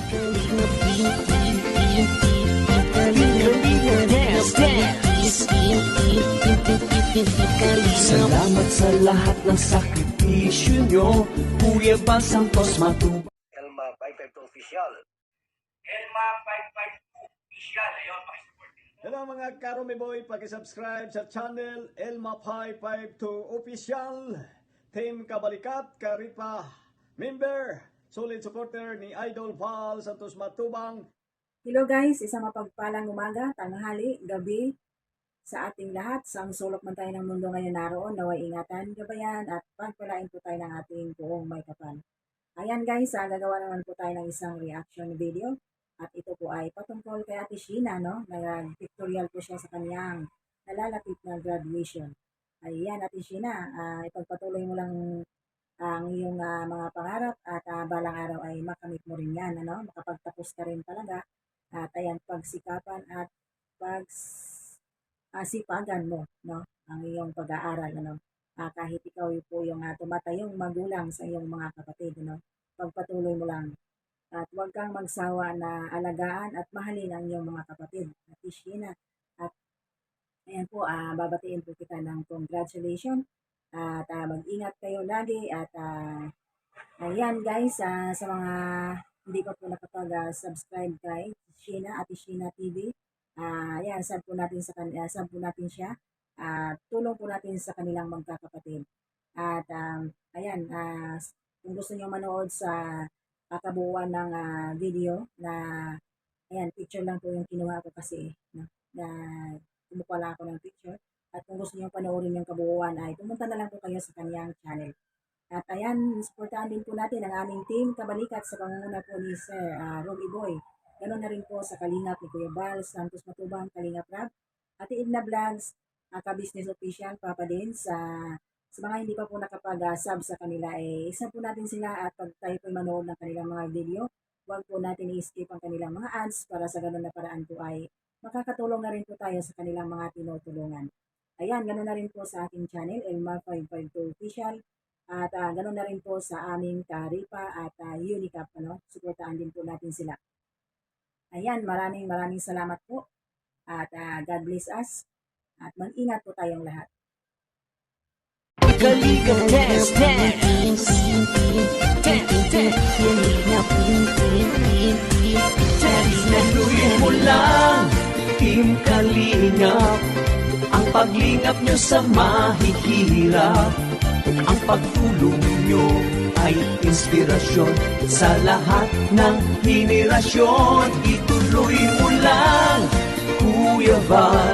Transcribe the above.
Salamat sa lahat ng sakripisyo nyo, Kuya Bal Santos Matubang. Elma 552 Official. Elma 552 Official. Ayun, pakisupport. Hello mga Karome Boy, paki-subscribe sa channel Elma 552 Official. Team Kabalikat, Karipa, member, solid supporter ni Idol Bal Santos Matubang. Hello guys, isang mapagpalang umaga, tanghali, gabi sa ating lahat. Sa sulok man tayo ng mundo ngayon naroon, naway ingatan, gabayan at pagpalain po tayo ng ating buong may kapal. Ayan guys, gagawa naman po tayo ng isang reaction video. At ito po ay patungkol kay Ate Sheena, no? Nag-pictorial po siya sa kanyang nalalapit na graduation. Ayan, Ate Sheena, ipagpatuloy mo lang ang iyong mga pangarap at balang araw ay makamit mo rin yan, ano? Makapagtapos ka rin talaga. At ayan, pagsikapan at sipagan mo, no? Ang iyong pag-aaral, ano? Kahit ikaw po yung tumatayong magulang sa iyong mga kapatid, ano? Pagpatuloy mo lang. At huwag kang magsawa na alagaan at mahalin ang iyong mga kapatid. Ate Sheena. At ayan po, babatiin po kita ng congratulations. At mag-ingat kayo lagi. At ayan guys, sa mga hindi pa po nakapag-subscribe kay Sheena, Ate Sheena TV. Ayan, sub po natin siya. Tulong po natin sa kanilang magkakapatid. At ayan, kung gusto niyo manood sa kabuuan ng video na ayan, picture lang po yung kinuha ko kasi no, na kumuha lang ako ng picture. At kung gusto niyo panoorin yung kabuuan ay pumunta na lang po kayo sa kanyang channel. At ayan, supportahan din po natin ang aming team Kabalikat sa pangunguna po ni Sir Robbie Boy. Ganon na rin po sa Kalingap ni Kuya Bal Santos Matubang, Kalingap Rap, Ate Edna Vlogs, Ka-Business Official, Papa din sa mga hindi pa po nakapag-sub sa kanila, isa po natin sila at pag tayo po manood ng kanilang mga video, huwag po natin i-skip ang kanilang mga ads para sa ganun na paraan po ay makakatulong na rin po tayo sa kanilang mga tinutulungan. Ayan, ganun na rin po sa ating channel, Elma 552 Official, at ganun na rin po sa aming Karipa at Unicap, ano? Suportaan din po natin sila. Ayan, maraming salamat po at God bless us at mag-ingat po tayong lahat. Kaligap dance, dance. Naluin mo lang, Team Kalingap. Ang paglingap nyo sa mahihirap, ang pagtulong nyo ay inspirasyon sa lahat ng henerasyon. Ituloy mo lang, Kuya Bal